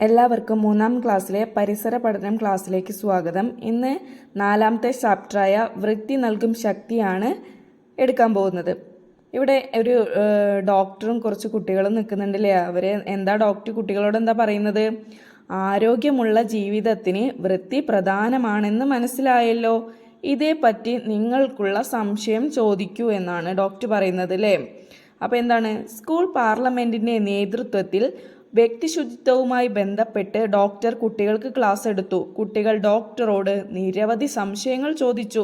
എല്ലാവർക്കും 3-ാം ക്ലാസ്സിലെ പരിസര പഠനം ക്ലാസ്സിലേക്ക് സ്വാഗതം. ഇന്ന് 4-ാമത്തെ ചാപ്റ്ററായ വൃത്തി നൽകും ശക്തിയാണ് എടുക്കാൻ പോകുന്നത്. ഇവിടെ ഒരു ഡോക്ടറും കുറച്ച് കുട്ടികളും നിൽക്കുന്നുണ്ടല്ലേ. ഡോക്ടർ കുട്ടികളോട് എന്താ പറയുന്നത്? ആരോഗ്യമുള്ള ജീവിതത്തിന് വൃത്തി പ്രധാനമാണെന്ന് മനസ്സിലായല്ലോ. ഇതേപ്പറ്റി നിങ്ങൾക്കുള്ള സംശയം ചോദിക്കൂ എന്നാണ് ഡോക്ടർ പറയുന്നത് അല്ലേ. അപ്പോൾ എന്താണ്? സ്കൂൾ പാർലമെൻറ്റിൻ്റെ നേതൃത്വത്തിൽ വ്യക്തിശുചിത്വവുമായി ബന്ധപ്പെട്ട് ഡോക്ടർ കുട്ടികൾക്ക് ക്ലാസ് എടുത്തു. കുട്ടികൾ ഡോക്ടറോട് നിരവധി സംശയങ്ങൾ ചോദിച്ചു.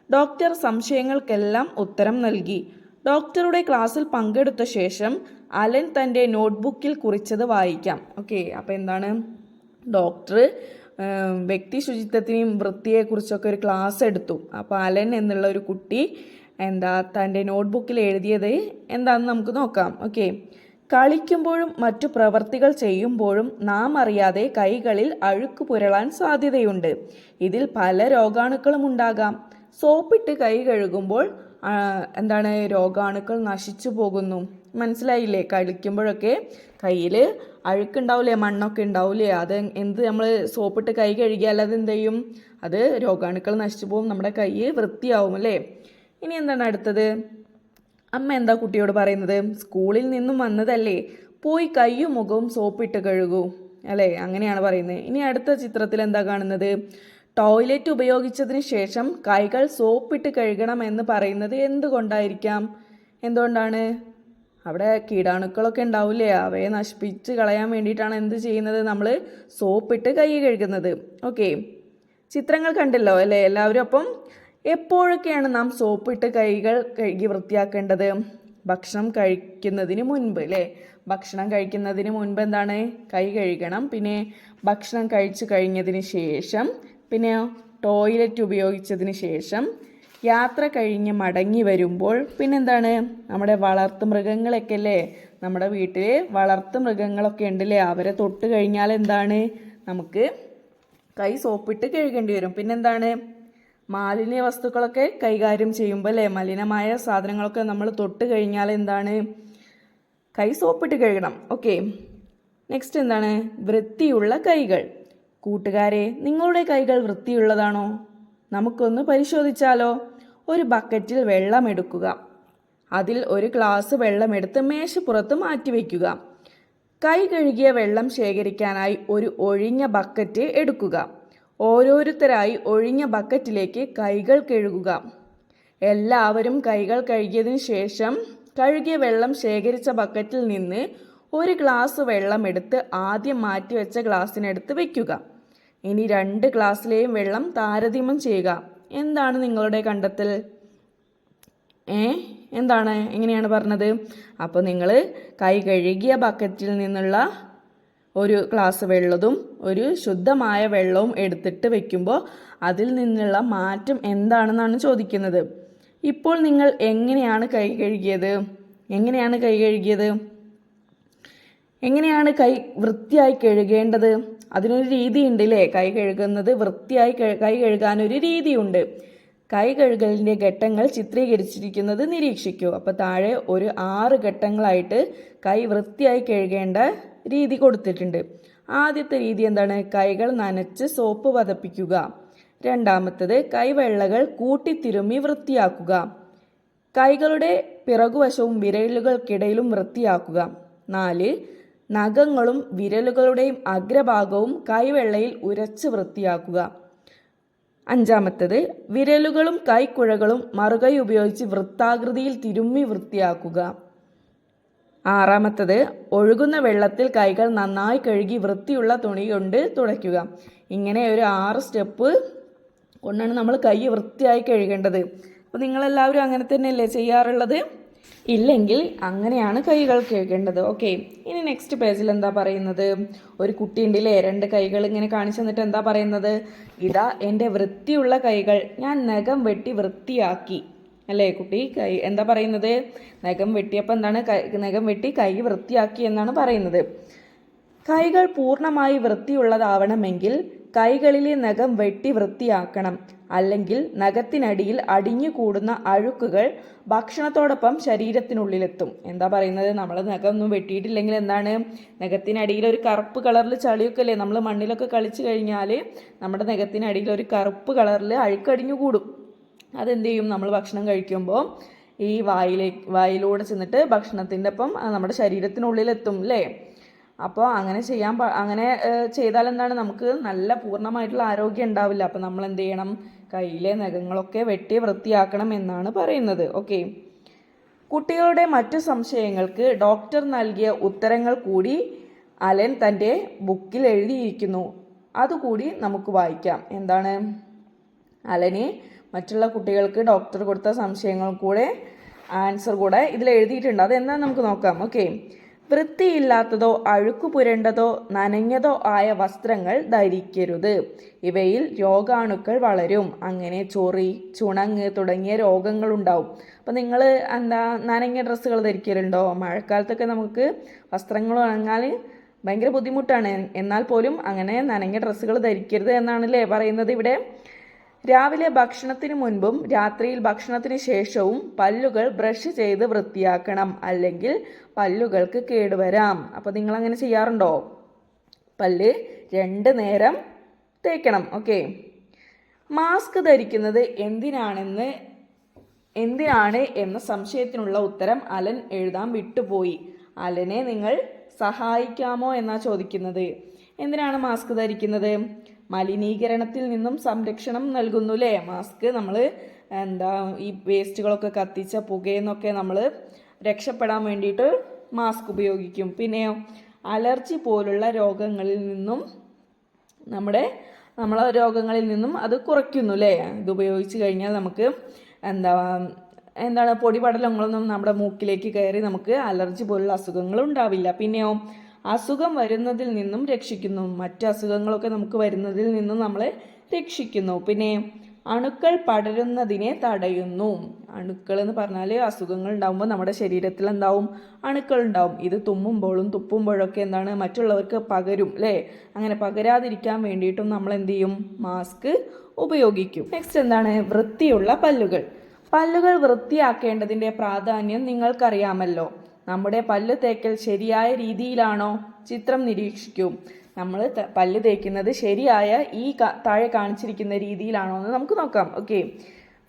ഡോക്ടർ സംശയങ്ങൾക്കെല്ലാം ഉത്തരം നൽകി. ഡോക്ടറുടെ ക്ലാസ്സിൽ പങ്കെടുത്ത ശേഷം അലൻ തൻ്റെ നോട്ട്ബുക്കിൽ കുറിച്ചത് വായിക്കാം. ഓക്കെ, അപ്പോൾ എന്താണ്? ഡോക്ടർ വ്യക്തി ശുചിത്വത്തിനെയും വൃത്തിയെക്കുറിച്ചൊക്കെ ഒരു ക്ലാസ് എടുത്തു. അപ്പോൾ അലൻ എന്നുള്ള ഒരു കുട്ടി തൻ്റെ നോട്ട്ബുക്കിൽ എഴുതിയത് എന്താണെന്ന് നമുക്ക് നോക്കാം. ഓക്കെ, കളിക്കുമ്പോഴും മറ്റു പ്രവർത്തികൾ ചെയ്യുമ്പോഴും നാം അറിയാതെ കൈകളിൽ അഴുക്ക് പുരളാൻ സാധ്യതയുണ്ട്. ഇതിൽ പല രോഗാണുക്കളും ഉണ്ടാകാം. സോപ്പിട്ട് കൈ കഴുകുമ്പോൾ രോഗാണുക്കൾ നശിച്ചു പോകുന്നു. മനസ്സിലായില്ലേ? കളിക്കുമ്പോഴൊക്കെ കയ്യിൽ അഴുക്കുണ്ടാവില്ലേ, മണ്ണൊക്കെ ഉണ്ടാവില്ലേ, അത് നമ്മൾ സോപ്പിട്ട് കൈ കഴുകിയാൽ അത് എന്ത് ചെയ്യും? അത് രോഗാണുക്കൾ നശിച്ചു പോകും, നമ്മുടെ കൈ വൃത്തിയാവും അല്ലേ. ഇനി എന്താണ് അടുത്തത്? അമ്മ എന്താ കുട്ടിയോട് പറയുന്നത്? സ്കൂളിൽ നിന്നും വന്നതല്ലേ, പോയി കയ്യും മുഖവും സോപ്പിട്ട് കഴുകൂ അല്ലേ, അങ്ങനെയാണ് പറയുന്നത്. ഇനി അടുത്ത ചിത്രത്തിൽ എന്താ കാണുന്നത്? ടോയ്ലറ്റ് ഉപയോഗിച്ചതിന് ശേഷം കൈകൾ സോപ്പിട്ട് കഴുകണം എന്ന് പറയുന്നത് എന്തുകൊണ്ടായിരിക്കാം? എന്തുകൊണ്ടാണ്? അവിടെ കീടാണുക്കളൊക്കെ ഉണ്ടാവില്ലേ, അവയെ നശിപ്പിച്ച് കളയാൻ വേണ്ടിയിട്ടാണ് എന്ത് ചെയ്യുന്നത്? നമ്മൾ സോപ്പിട്ട് കൈ കഴുകുന്നത്. ഓക്കെ, ചിത്രങ്ങൾ കണ്ടല്ലോ അല്ലേ എല്ലാവരും. അപ്പം എപ്പോഴൊക്കെയാണ് നാം സോപ്പിട്ട് കൈകൾ കഴുകി വൃത്തിയാക്കേണ്ടത്? ഭക്ഷണം കഴിക്കുന്നതിന് മുൻപ് അല്ലേ. ഭക്ഷണം കഴിക്കുന്നതിന് മുൻപ് എന്താണ്? കൈ കഴുകണം. പിന്നെ ഭക്ഷണം കഴിച്ചു കഴിഞ്ഞതിന് ശേഷം, പിന്നെ ടോയ്ലറ്റ് ഉപയോഗിച്ചതിന് ശേഷം, യാത്ര കഴിഞ്ഞ് മടങ്ങി വരുമ്പോൾ, പിന്നെന്താണ്? നമ്മുടെ വളർത്തു മൃഗങ്ങളൊക്കെ അല്ലേ, നമ്മുടെ വീട്ടിൽ വളർത്തു മൃഗങ്ങളൊക്കെ ഉണ്ടല്ലേ, അവരെ തൊട്ട് കഴിഞ്ഞാൽ എന്താണ്? നമുക്ക് കൈ സോപ്പിട്ട് കഴുകേണ്ടി വരും. പിന്നെന്താണ്? മാലിന്യ വസ്തുക്കളൊക്കെ കൈകാര്യം ചെയ്യുമ്പോൾ അല്ലേ, മലിനമായ സാധനങ്ങളൊക്കെ നമ്മൾ തൊട്ട് കഴിഞ്ഞാൽ എന്താണ്? കൈ സോപ്പിട്ട് കഴുകണം. ഓക്കെ, നെക്സ്റ്റ് എന്താണ്? വൃത്തിയുള്ള കൈകൾ. കൂട്ടുകാരെ, നിങ്ങളുടെ കൈകൾ വൃത്തിയുള്ളതാണോ? നമുക്കൊന്ന് പരിശോധിച്ചാലോ? ഒരു ബക്കറ്റിൽ വെള്ളം എടുക്കുക. അതിൽ ഒരു ഗ്ലാസ് വെള്ളമെടുത്ത് മേശപ്പുറത്ത് മാറ്റിവെക്കുക. കൈ കഴുകിയ വെള്ളം ശേഖരിക്കാനായി ഒരു ഒഴിഞ്ഞ ബക്കറ്റ് എടുക്കുക. ഓരോരുത്തരായി ഒഴിഞ്ഞ ബക്കറ്റിലേക്ക് കൈകൾ കഴുകുക. എല്ലാവരും കൈകൾ കഴുകിയതിന് ശേഷം കഴുകിയ വെള്ളം ശേഖരിച്ച ബക്കറ്റിൽ നിന്ന് ഒരു ഗ്ലാസ് വെള്ളം എടുത്ത് ആദ്യം മാറ്റിവെച്ച ഗ്ലാസ്സിനടുത്ത് വയ്ക്കുക. ഇനി 2 ഗ്ലാസ്സിലെയും വെള്ളം താരതമ്യം ചെയ്യുക. എന്താണ് നിങ്ങളുടെ കണ്ടെത്തൽ? എങ്ങനെയാണ് പറഞ്ഞത്? അപ്പോൾ നിങ്ങൾ കൈ കഴുകിയ ബക്കറ്റിൽ നിന്നുള്ള ഒരു ഗ്ലാസ് വെള്ളവും ഒരു ശുദ്ധമായ വെള്ളവും എടുത്തിട്ട് വെക്കുമ്പോൾ അതിൽ നിന്നുള്ള മാറ്റം എന്താണെന്നാണ് ചോദിക്കുന്നത്. ഇപ്പോൾ നിങ്ങൾ എങ്ങനെയാണ് കൈ കഴുകിയത്? എങ്ങനെയാണ് കൈ വൃത്തിയായി കഴുകേണ്ടത്? അതിനൊരു രീതി ഉണ്ട് അല്ലേ. കൈ കഴുകുന്നത് വൃത്തിയായി കൈ കഴുകാനൊരു രീതിയുണ്ട്. കൈ കഴുകലിൻ്റെ ഘട്ടങ്ങൾ ചിത്രീകരിച്ചിരിക്കുന്നത് നിരീക്ഷിക്കൂ. അപ്പോൾ താഴെ ഒരു 6 ഘട്ടങ്ങളായിട്ട് കൈ വൃത്തിയായി കഴുകേണ്ട രീതി കൊടുത്തിട്ടുണ്ട്. ആദ്യത്തെ രീതി എന്താണ്? കൈകൾ നനച്ച് സോപ്പ് പതപ്പിക്കുക. രണ്ടാമത്തത് കൈവെള്ളകൾ കൂട്ടിത്തിരുമ്മി വൃത്തിയാക്കുക. കൈകളുടെ പിറകുവശവും വിരലുകൾക്കിടയിലും വൃത്തിയാക്കുക. 4, നഖങ്ങളും വിരലുകളുടെയും അഗ്രഭാഗവും കൈവെള്ളയിൽ ഉരച്ച് വൃത്തിയാക്കുക. 5, വിരലുകളും കൈക്കുഴകളും മറുകൈ ഉപയോഗിച്ച് വൃത്താകൃതിയിൽ തിരുമ്മി വൃത്തിയാക്കുക. 6, ഒഴുകുന്ന വെള്ളത്തിൽ കൈകൾ നന്നായി കഴുകി വൃത്തിയുള്ള തുണി കൊണ്ട് തുടയ്ക്കുക. ഇങ്ങനെ ഒരു 6 സ്റ്റെപ്പ് കൊണ്ടാണ് നമ്മൾ കൈ വൃത്തിയായി കഴുകേണ്ടത്. അപ്പോൾ നിങ്ങളെല്ലാവരും അങ്ങനെ തന്നെയല്ലേ ചെയ്യാറുള്ളത്? ഇല്ലെങ്കിൽ അങ്ങനെയാണ് കൈകൾ കഴുകേണ്ടത്. ഓക്കെ, ഇനി നെക്സ്റ്റ് പേജിൽ എന്താ പറയുന്നത്? ഒരു കുട്ടി ഉണ്ടല്ലേ, 2 കൈകൾ ഇങ്ങനെ കാണിച്ചു തന്നിട്ട് എന്താ പറയുന്നത്? ഇതാ എൻ്റെ വൃത്തിയുള്ള കൈകൾ, ഞാൻ നഖം വെട്ടി വൃത്തിയാക്കി അല്ലേ. കുട്ടി കൈ എന്താ പറയുന്നത്? നഖം വെട്ടിയപ്പോൾ എന്താണ്? നഖം വെട്ടി കൈ വൃത്തിയാക്കി എന്നാണ് പറയുന്നത്. കൈകൾ പൂർണ്ണമായി വൃത്തിയുള്ളതാവണമെങ്കിൽ കൈകളിലെ നഖം വെട്ടി വൃത്തിയാക്കണം. അല്ലെങ്കിൽ നഖത്തിനടിയിൽ അടിഞ്ഞുകൂടുന്ന അഴുക്കുകൾ ഭക്ഷണത്തോടൊപ്പം ശരീരത്തിനുള്ളിലെത്തും. എന്താ പറയുന്നത്, നമ്മൾ നഖം ഒന്നും വെട്ടിയിട്ടില്ലെങ്കിൽ എന്താണ്, നഖത്തിനടിയിൽ ഒരു കറുപ്പ് കളറിൽ ചളിയൊക്കെ അല്ലേ, നമ്മൾ മണ്ണിലൊക്കെ കളിച്ചു കഴിഞ്ഞാൽ നമ്മുടെ നഖത്തിനടിയിൽ ഒരു കറുപ്പ് കളറിൽ അഴുക്കടിഞ്ഞു കൂടും. അതെന്ത് ചെയ്യും, നമ്മൾ ഭക്ഷണം കഴിക്കുമ്പോൾ ഈ വായിലൂടെ ചെന്നിട്ട് ഭക്ഷണത്തിൻ്റെ ഒപ്പം നമ്മുടെ ശരീരത്തിനുള്ളിലെത്തും അല്ലേ. അപ്പോൾ അങ്ങനെ ചെയ്താൽ എന്താണ്, നമുക്ക് നല്ല പൂർണ്ണമായിട്ടുള്ള ആരോഗ്യം ഉണ്ടാവില്ല. അപ്പോൾ നമ്മൾ എന്ത് ചെയ്യണം, കയ്യിലെ നഖങ്ങളൊക്കെ വെട്ടി വൃത്തിയാക്കണം എന്നാണ് പറയുന്നത്. ഓക്കെ, കുട്ടികളുടെ മറ്റു സംശയങ്ങൾക്ക് ഡോക്ടർ നൽകിയ ഉത്തരങ്ങൾ കൂടി അലൻ തൻ്റെ ബുക്കിൽ എഴുതിയിരിക്കുന്നു. അതുകൂടി നമുക്ക് വായിക്കാം. എന്താണ്, അലന് മറ്റുള്ള കുട്ടികൾക്ക് ഡോക്ടർ കൊടുത്ത സംശയങ്ങൾ കൂടെ ആൻസർ കൂടെ ഇതിൽ എഴുതിയിട്ടുണ്ട്. അതെന്താ നമുക്ക് നോക്കാം. ഓക്കെ, വൃത്തിയില്ലാത്തതോ അഴുക്കു പുരണ്ടതോ നനഞ്ഞതോ ആയ വസ്ത്രങ്ങൾ ധരിക്കരുത്. ഇവയിൽ രോഗാണുക്കൾ വളരും. അങ്ങനെ ചൊറി, ചുണങ്ങ് തുടങ്ങിയ രോഗങ്ങളുണ്ടാവും. അപ്പം നിങ്ങൾ നനഞ്ഞ ഡ്രസ്സുകൾ ധരിക്കലുണ്ടോ? മഴക്കാലത്തൊക്കെ നമുക്ക് വസ്ത്രങ്ങൾ ഉണങ്ങാൻ ഭയങ്കര ബുദ്ധിമുട്ടാണ്. എന്നാൽ പോലും അങ്ങനെ നനഞ്ഞ ഡ്രസ്സുകൾ ധരിക്കരുത് എന്നാണല്ലേ പറയുന്നത് ഇവിടെ. രാവിലെ ഭക്ഷണത്തിന് മുൻപും രാത്രിയിൽ ഭക്ഷണത്തിന് ശേഷവും പല്ലുകൾ ബ്രഷ് ചെയ്ത് വൃത്തിയാക്കണം. അല്ലെങ്കിൽ പല്ലുകൾക്ക് കേടുവരാം. അപ്പോൾ നിങ്ങൾ അങ്ങനെ ചെയ്യാറുണ്ടോ? പല്ല് 2 നേരം തേക്കണം. ഓക്കെ, മാസ്ക് ധരിക്കുന്നത് എന്തിനാണ് എന്ന സംശയത്തിനുള്ള ഉത്തരം അലൻ എഴുതാൻ വിട്ടുപോയി. അലനെ നിങ്ങൾ സഹായിക്കാമോ എന്നാ ചോദിക്കുന്നത്. എന്തിനാണ് മാസ്ക് ധരിക്കുന്നത്? മലിനീകരണത്തിൽ നിന്നും സംരക്ഷണം നൽകുന്നു അല്ലേ. മാസ്ക് നമ്മൾ ഈ വേസ്റ്റുകളൊക്കെ കത്തിച്ച പുകയെന്നൊക്കെ നമ്മൾ രക്ഷപ്പെടാൻ വേണ്ടിയിട്ട് മാസ്ക് ഉപയോഗിക്കും. പിന്നെയോ അലർജി പോലുള്ള രോഗങ്ങളിൽ നിന്നും നമ്മളെ രോഗങ്ങളിൽ നിന്നും അത് കുറയ്ക്കുന്നു അല്ലേ. ഇത് ഉപയോഗിച്ച് കഴിഞ്ഞാൽ നമുക്ക് എന്താണ് പൊടിപടലങ്ങളൊന്നും നമ്മുടെ മൂക്കിലേക്ക് കയറി നമുക്ക് അലർജി പോലുള്ള അസുഖങ്ങൾ ഉണ്ടാവില്ല. പിന്നെയോ അസുഖം വരുന്നതിൽ നിന്നും രക്ഷിക്കുന്നു. മറ്റ് അസുഖങ്ങളൊക്കെ നമുക്ക് വരുന്നതിൽ നിന്നും നമ്മളെ രക്ഷിക്കുന്നു. പിന്നെ അണുക്കൾ പടരുന്നതിനെ തടയുന്നു. അണുക്കൾ എന്ന് പറഞ്ഞാൽ അസുഖങ്ങൾ ഉണ്ടാകുമ്പോൾ നമ്മുടെ ശരീരത്തിൽ എന്താവും, അണുക്കൾ ഉണ്ടാവും. ഇത് തുമ്മുമ്പോഴും തുപ്പുമ്പോഴൊക്കെ എന്താണ്, മറ്റുള്ളവർക്ക് പകരും അല്ലേ. അങ്ങനെ പകരാതിരിക്കാൻ വേണ്ടിയിട്ടും നമ്മൾ എന്ത് ചെയ്യും, മാസ്ക് ഉപയോഗിക്കും. നെക്സ്റ്റ് എന്താണ്, വൃത്തിയുള്ള പല്ലുകൾ. പല്ലുകൾ വൃത്തിയാക്കേണ്ടതിൻ്റെ പ്രാധാന്യം നിങ്ങൾക്കറിയാമല്ലോ. നമ്മുടെ പല്ല് തേക്കൽ ശരിയായ രീതിയിലാണോ? ചിത്രം നിരീക്ഷിക്കൂ. നമ്മൾ പല്ല് തേക്കുന്നത് ശരിയായ താഴെ കാണിച്ചിരിക്കുന്ന രീതിയിലാണോ എന്ന് നമുക്ക് നോക്കാം. ഓക്കെ,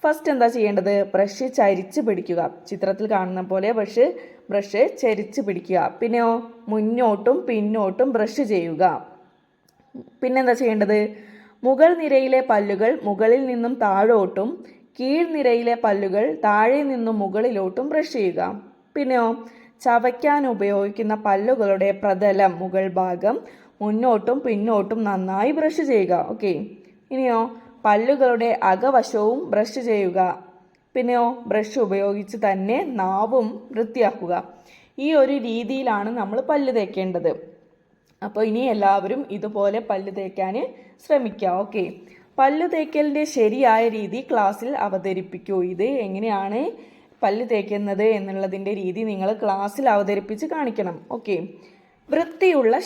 ഫസ്റ്റ് എന്താ ചെയ്യേണ്ടത്, ബ്രഷ് ചരിച്ച് പിടിക്കുക. ചിത്രത്തിൽ കാണുന്ന പോലെ ബ്രഷ് ചരിച്ച് പിടിക്കുക. പിന്നെയോ മുന്നോട്ടും പിന്നോട്ടും ബ്രഷ് ചെയ്യുക. പിന്നെന്താ ചെയ്യേണ്ടത്, മുകൾ നിരയിലെ പല്ലുകൾ മുകളിൽ നിന്നും താഴോട്ടും കീഴ്നിരയിലെ പല്ലുകൾ താഴെ നിന്നും മുകളിലോട്ടും ബ്രഷ് ചെയ്യുക. പിന്നെയോ ചവയ്ക്കാൻ ഉപയോഗിക്കുന്ന പല്ലുകളുടെ പ്രതലം മുകൾ ഭാഗം മുന്നോട്ടും പിന്നോട്ടും നന്നായി ബ്രഷ് ചെയ്യുക. ഓക്കെ, ഇനിയോ പല്ലുകളുടെ അകവശവും ബ്രഷ് ചെയ്യുക. പിന്നെയോ ബ്രഷ് ഉപയോഗിച്ച് തന്നെ നാവും വൃത്തിയാക്കുക. ഈ ഒരു രീതിയിലാണ് നമ്മൾ പല്ല് തേക്കേണ്ടത്. അപ്പോൾ ഇനി എല്ലാവരും ഇതുപോലെ പല്ല് തേക്കാൻ ശ്രമിക്കുക. ഓക്കെ, പല്ല് തേക്കലിൻ്റെ ശരിയായ രീതി ക്ലാസ്സിൽ അവതരിപ്പിക്കൂ. ഇത് എങ്ങനെയാണ് പല്ല് തേക്കുന്നത് എന്നുള്ളതിൻ്റെ രീതി നിങ്ങൾ ക്ലാസ്സിൽ അവതരിപ്പിച്ച് കാണിക്കണം. ഓക്കെ, വൃത്തിയുള്ള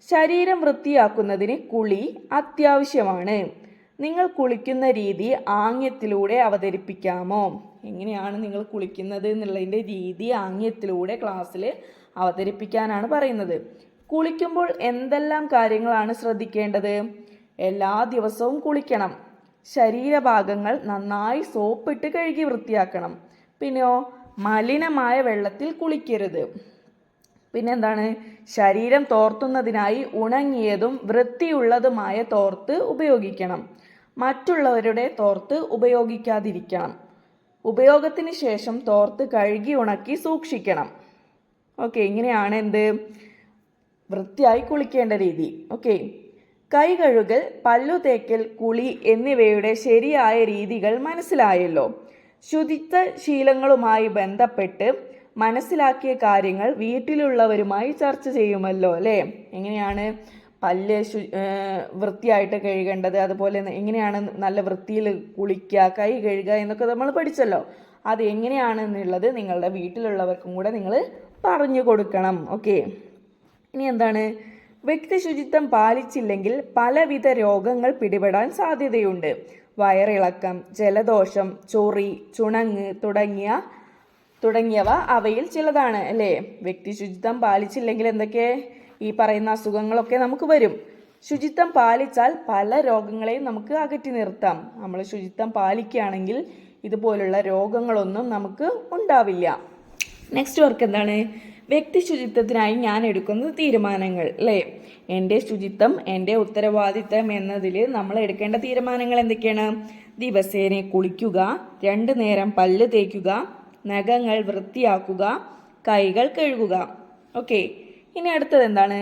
ശരീരം വൃത്തിയാക്കുന്നതിന് കുളി അത്യാവശ്യമാണ്. നിങ്ങൾ കുളിക്കുന്ന രീതി ആംഗ്യത്തിലൂടെ അവതരിപ്പിക്കാമോ? എങ്ങനെയാണ് നിങ്ങൾ കുളിക്കുന്നത് എന്നുള്ളതിൻ്റെ രീതി ആംഗ്യത്തിലൂടെ ക്ലാസ്സിൽ അവതരിപ്പിക്കാനാണ് പറയുന്നത്. കുളിക്കുമ്പോൾ എന്തെല്ലാം കാര്യങ്ങളാണ് ശ്രദ്ധിക്കേണ്ടത്? എല്ലാ ദിവസവും കുളിക്കണം. ശരീരഭാഗങ്ങൾ നന്നായി സോപ്പിട്ട് കഴുകി വൃത്തിയാക്കണം. പിന്നെയോ മലിനമായ വെള്ളത്തിൽ കുളിക്കരുത്. പിന്നെന്താണ്, ശരീരം തോർത്തുന്നതിനായി ഉണങ്ങിയതും വൃത്തിയുള്ളതുമായ തോർത്ത് ഉപയോഗിക്കണം. മറ്റുള്ളവരുടെ തോർത്ത് ഉപയോഗിക്കാതിരിക്കണം. ഉപയോഗത്തിന് ശേഷം തോർത്ത് കഴുകി ഉണക്കി സൂക്ഷിക്കണം. ഓക്കെ, ഇങ്ങനെയാണ് വൃത്തിയായി കുളിക്കേണ്ട രീതി. ഓക്കെ, കൈ കഴുകൽ, പല്ലു തേക്കൽ, കുളി എന്നിവയുടെ ശരിയായ രീതികൾ മനസ്സിലായല്ലോ. ശുചിത്വ ശീലങ്ങളുമായി ബന്ധപ്പെട്ട് മനസ്സിലാക്കിയ കാര്യങ്ങൾ വീട്ടിലുള്ളവരുമായി ചർച്ച ചെയ്യുമല്ലോ അല്ലേ. എങ്ങനെയാണ് പല്ല് വൃത്തിയായിട്ട് കഴുകേണ്ടത്, അതുപോലെ എങ്ങനെയാണ് നല്ല വൃത്തിയിൽ കുളിക്കുക, കൈ കഴുകുക എന്നൊക്കെ നമ്മൾ പഠിച്ചല്ലോ. അത് എങ്ങനെയാണെന്നുള്ളത് നിങ്ങളുടെ വീട്ടിലുള്ളവർക്കും കൂടെ നിങ്ങൾ പറഞ്ഞു കൊടുക്കണം. ഓക്കെ, ഇനി എന്താണ്, വ്യക്തി ശുചിത്വം പാലിച്ചില്ലെങ്കിൽ പലവിധ രോഗങ്ങൾ പിടിപെടാൻ സാധ്യതയുണ്ട്. വയറിളക്കം, ജലദോഷം, ചൊറി, ചുണങ്ങ് തുടങ്ങിയവ അവയിൽ ചിലതാണ് അല്ലേ. വ്യക്തി ശുചിത്വം പാലിച്ചില്ലെങ്കിൽ എന്തൊക്കെ ഈ പറയുന്ന അസുഖങ്ങളൊക്കെ നമുക്ക് വരും. ശുചിത്വം പാലിച്ചാൽ പല രോഗങ്ങളെയും നമുക്ക് അകറ്റി നിർത്താം. നമ്മൾ ശുചിത്വം പാലിക്കുകയാണെങ്കിൽ ഇതുപോലുള്ള രോഗങ്ങളൊന്നും നമുക്ക് ഉണ്ടാവില്ല. നെക്സ്റ്റ് വർക്ക് എന്താണ്? വ്യക്തി ശുചിത്വത്തിനായി ഞാൻ എടുക്കുന്ന തീരുമാനങ്ങൾ അല്ലേ. എൻ്റെ ശുചിത്വം എൻ്റെ ഉത്തരവാദിത്തം എന്നതിൽ നമ്മൾ എടുക്കേണ്ട തീരുമാനങ്ങൾ എന്തൊക്കെയാണ്? ദിവസേന കുളിക്കുക, 2 നേരം പല്ല് തേക്കുക, നഖങ്ങൾ വൃത്തിയാക്കുക, കൈകൾ കഴുകുക. ഓക്കെ, ഇനി അടുത്തത് എന്താണ്?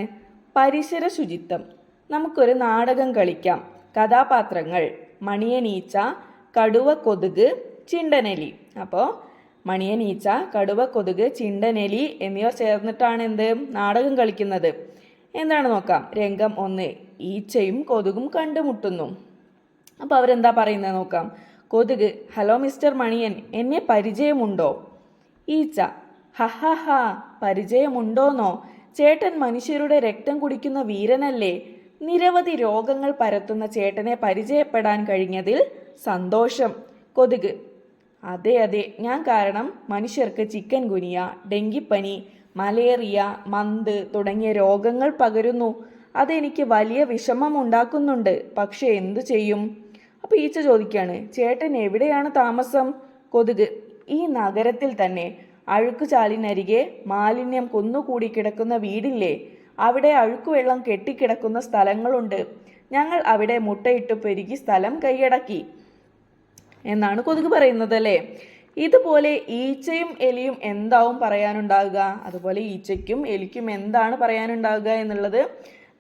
പരിസര ശുചിത്വം. നമുക്കൊരു നാടകം കളിക്കാം. കഥാപാത്രങ്ങൾ മണിയനീച്ച, കടുവ കൊതുക്, ചിണ്ടനെലി. അപ്പോൾ മണിയനീച്ച, കടുവ കൊതുക്, ചിണ്ടനെലി എന്നിവ ചേർന്നിട്ടാണ് എന്ത് നാടകം കളിക്കുന്നത്. എന്താണ് നോക്കാം. രംഗം 1. ഈച്ചയും കൊതുകും കണ്ടുമുട്ടുന്നു. അപ്പോൾ അവരെന്താ പറയുന്നത് നോക്കാം. കൊതുക്: ഹലോ മിസ്റ്റർ മണിയൻ, എന്നെ പരിചയമുണ്ടോ? ഈച്ച: ഹഹഹ, പരിചയമുണ്ടോന്നോ? ചേട്ടൻ മനുഷ്യരുടെ രക്തം കുടിക്കുന്ന വീരനല്ലേ. നിരവധി രോഗങ്ങൾ പരത്തുന്ന ചേട്ടനെ പരിചയപ്പെടാൻ കഴിഞ്ഞതിൽ സന്തോഷം. കൊതുക്: അതെ അതെ, ഞാൻ കാരണം മനുഷ്യർക്ക് ചിക്കൻ ഗുനിയ, ഡെങ്കിപ്പനി, മലേറിയ, മന്ത് തുടങ്ങിയ രോഗങ്ങൾ പകരുന്നു. അതെനിക്ക് വലിയ വിഷമം ഉണ്ടാക്കുന്നുണ്ട്. പക്ഷെ എന്തു ചെയ്യും? അപ്പോൾ ഈച്ച ചോദിക്കുകയാണ്, ചേട്ടൻ എവിടെയാണ് താമസം? കൊതുക്: ഈ നഗരത്തിൽ തന്നെ. അഴുക്കുചാലിനരികെ മാലിന്യം കുന്നുകൂടി കിടക്കുന്ന വീടില്ലേ, അവിടെ അഴുക്കുവെള്ളം കെട്ടിക്കിടക്കുന്ന സ്ഥലങ്ങളുണ്ട്. ഞങ്ങൾ അവിടെ മുട്ടയിട്ട് പെരുകി സ്ഥലം കൈയടക്കി എന്നാണ് കൊതുക് പറയുന്നത് അല്ലേ. ഇതുപോലെ ഈച്ചയും എലിയും എന്താവും പറയാനുണ്ടാവുക, അതുപോലെ ഈച്ചയ്ക്കും എലിക്കും എന്താണ് പറയാനുണ്ടാവുക എന്നുള്ളത്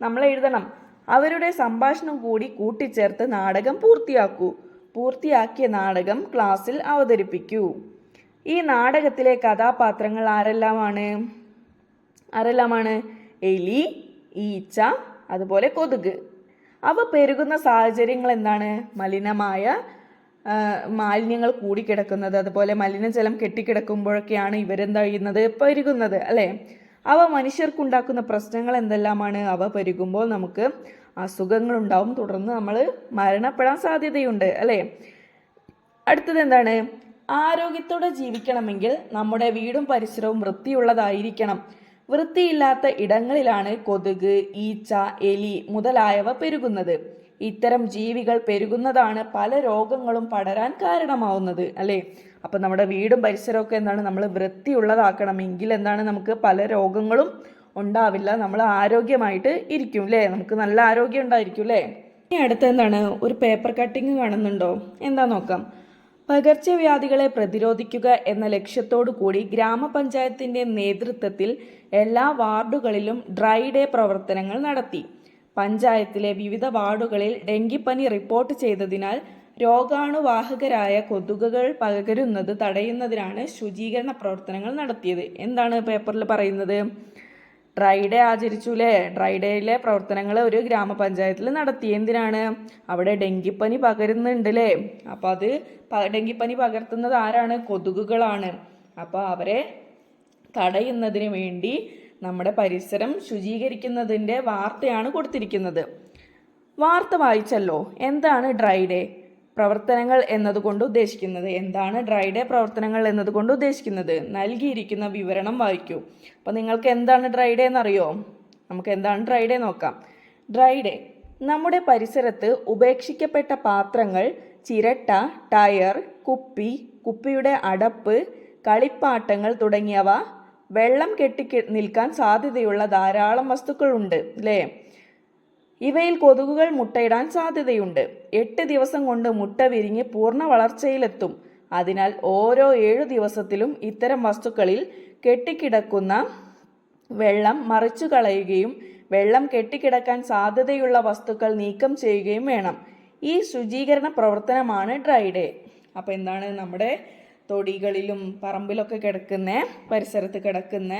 നമ്മൾ എഴുതണം. അവരുടെ സംഭാഷണം കൂടി കൂട്ടിച്ചേർത്ത് നാടകം പൂർത്തിയാക്കൂ. പൂർത്തിയാക്കിയ നാടകം ക്ലാസ്സിൽ അവതരിപ്പിക്കൂ. ഈ നാടകത്തിലെ കഥാപാത്രങ്ങൾ ആരെല്ലാമാണ്? എലി, ഈച്ച, അതുപോലെ കൊതുക്. അവ പെരുകുന്ന സാഹചര്യങ്ങൾ എന്താണ്? മലിനമായ മാലിന്യങ്ങൾ കൂടിക്കിടക്കുന്നത്, അതുപോലെ മലിനജലം കെട്ടിക്കിടക്കുമ്പോഴൊക്കെയാണ് ഇവരെന്താ ചെയ്യുന്നത്? പെരുകുന്നത് അല്ലേ. അവ മനുഷ്യർക്കുണ്ടാക്കുന്ന പ്രശ്നങ്ങൾ എന്തെല്ലാമാണ്? അവ പെരുകുമ്പോൾ നമുക്ക് അസുഖങ്ങൾ ഉണ്ടാവും, തുടർന്ന് നമ്മൾ മരണപ്പെടാൻ സാധ്യതയുണ്ട് അല്ലേ. അടുത്തത് എന്താണ്? ആരോഗ്യത്തോടെ ജീവിക്കണമെങ്കിൽ നമ്മുടെ വീടും പരിസരവും വൃത്തിയുള്ളതായിരിക്കണം. വൃത്തിയില്ലാത്ത ഇടങ്ങളിലാണ് കൊതുക്, ഈച്ച, എലി മുതലായവ പെരുകുന്നത്. ഇത്തരം ജീവികൾ പെരുകുന്നതാണ് പല രോഗങ്ങളും പടരാൻ കാരണമാവുന്നത് അല്ലേ. അപ്പം നമ്മുടെ വീടും പരിസരമൊക്കെ എന്താണ്? നമ്മൾ വൃത്തിയുള്ളതാക്കണമെങ്കിൽ എന്താണ്? നമുക്ക് പല രോഗങ്ങളും ഉണ്ടാവില്ല, നമ്മൾ ആരോഗ്യമായിട്ട് ഇരിക്കും അല്ലേ. നമുക്ക് നല്ല ആരോഗ്യം ഉണ്ടായിരിക്കും അല്ലേ. ഇനി അടുത്ത എന്താണ്? ഒരു പേപ്പർ കട്ടിങ് കാണുന്നുണ്ടോ? എന്താ നോക്കാം. പകർച്ചവ്യാധികളെ പ്രതിരോധിക്കുക എന്ന ലക്ഷ്യത്തോടു കൂടി ഗ്രാമപഞ്ചായത്തിന്റെ നേതൃത്വത്തിൽ എല്ലാ വാർഡുകളിലും ഡ്രൈ ഡേ പ്രവർത്തനങ്ങൾ നടത്തി. പഞ്ചായത്തിലെ വിവിധ വാർഡുകളിൽ ഡെങ്കിപ്പനി റിപ്പോർട്ട് ചെയ്തതിനാൽ രോഗാണുവാഹകരായ കൊതുകുകൾ പകരുന്നത് തടയുന്നതിനാണ് ശുചീകരണ പ്രവർത്തനങ്ങൾ നടത്തിയത്. എന്താണ് പേപ്പറിൽ പറയുന്നത്? ഡ്രൈ ഡേ ആചരിച്ചു അല്ലേ. ഡ്രൈ ഡേയിലെ പ്രവർത്തനങ്ങൾ ഒരു ഗ്രാമപഞ്ചായത്തിൽ നടത്തി. എന്തിനാണ്? അവിടെ ഡെങ്കിപ്പനി പകരുന്നുണ്ട് അല്ലേ. അപ്പോൾ അത് ഡെങ്കിപ്പനി പകർത്തുന്നത് ആരാണ്? കൊതുകുകളാണ്. അപ്പോൾ അവരെ തടയുന്നതിന് വേണ്ടി നമ്മുടെ പരിസരം ശുചീകരിക്കുന്നതിൻ്റെ വാർത്തയാണ് കൊടുത്തിരിക്കുന്നത്. വാർത്ത വായിച്ചല്ലോ. എന്താണ് ഡ്രൈ ഡേ പ്രവർത്തനങ്ങൾ എന്നതുകൊണ്ട് ഉദ്ദേശിക്കുന്നത്? എന്താണ് ഡ്രൈ ഡേ പ്രവർത്തനങ്ങൾ എന്നതുകൊണ്ട് ഉദ്ദേശിക്കുന്നത്? നൽകിയിരിക്കുന്ന വിവരണം വായിക്കൂ. അപ്പോൾ നിങ്ങൾക്ക് എന്താണ് ഡ്രൈ ഡേ എന്നറിയോ? നമുക്ക് എന്താണ് ഡ്രൈ ഡേ നോക്കാം. ഡ്രൈ ഡേ: നമ്മുടെ പരിസരത്ത് ഉപേക്ഷിക്കപ്പെട്ട പാത്രങ്ങൾ, ചിരട്ട, ടയർ, കുപ്പി, കുപ്പിയുടെ അടപ്പ്, കളിപ്പാട്ടങ്ങൾ തുടങ്ങിയവ വെള്ളം കെട്ടി നിൽക്കാൻ സാധ്യതയുള്ള ധാരാളം വസ്തുക്കളുണ്ട് അല്ലേ. ഇവയിൽ കൊതുകുകൾ മുട്ടയിടാൻ സാധ്യതയുണ്ട്. 8 ദിവസം കൊണ്ട് മുട്ട വിരിഞ്ഞ് പൂർണ്ണ വളർച്ചയിലെത്തും. അതിനാൽ ഓരോ 7 ദിവസത്തിലും ഇത്തരം വസ്തുക്കളിൽ കെട്ടിക്കിടക്കുന്ന വെള്ളം മറിച്ചു കളയുകയും വെള്ളം കെട്ടിക്കിടക്കാൻ സാധ്യതയുള്ള വസ്തുക്കൾ നീക്കം ചെയ്യുകയും വേണം. ഈ ശുചീകരണ പ്രവർത്തനമാണ് ഡ്രൈ ഡേ. അപ്പോൾ എന്താണ്? നമ്മുടെ തൊടികളിലും പറമ്പിലൊക്കെ പരിസരത്ത് കിടക്കുന്ന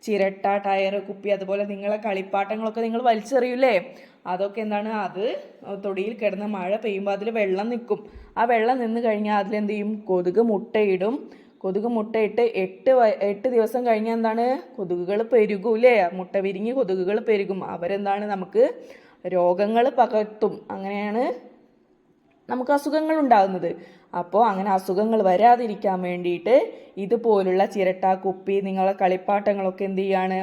ചിരട്ട, ടയർ, കുപ്പി, അതുപോലെ നിങ്ങളെ കളിപ്പാട്ടങ്ങളൊക്കെ നിങ്ങൾ വലിച്ചെറിയൂലേ, അതൊക്കെ എന്താണ്? അത് തൊടിയിൽ കിടന്ന് മഴ പെയ്യുമ്പോൾ അതിൽ വെള്ളം നിൽക്കും. ആ വെള്ളം നിന്ന് കഴിഞ്ഞാൽ അതിലെന്ത് ചെയ്യും? കൊതുക് മുട്ടയിടും. കൊതുക് മുട്ടയിട്ട് 8 ദിവസം കഴിഞ്ഞാൽ എന്താണ്, കൊതുകുകൾ പെരുകൂലേ, മുട്ട വിരിഞ്ഞ് കൊതുകുകൾ പെരുകും. അവരെന്താണ് നമുക്ക് രോഗങ്ങൾ പകർത്തും. അങ്ങനെയാണ് നമുക്ക് അസുഖങ്ങൾ ഉണ്ടാകുന്നത്. അപ്പോൾ അങ്ങനെ അസുഖങ്ങൾ വരാതിരിക്കാൻ വേണ്ടിയിട്ട് ഇതുപോലുള്ള ചിരട്ട, കുപ്പി, നിങ്ങളെ കളിപ്പാട്ടങ്ങളൊക്കെ എന്ത് ചെയ്യാണ്,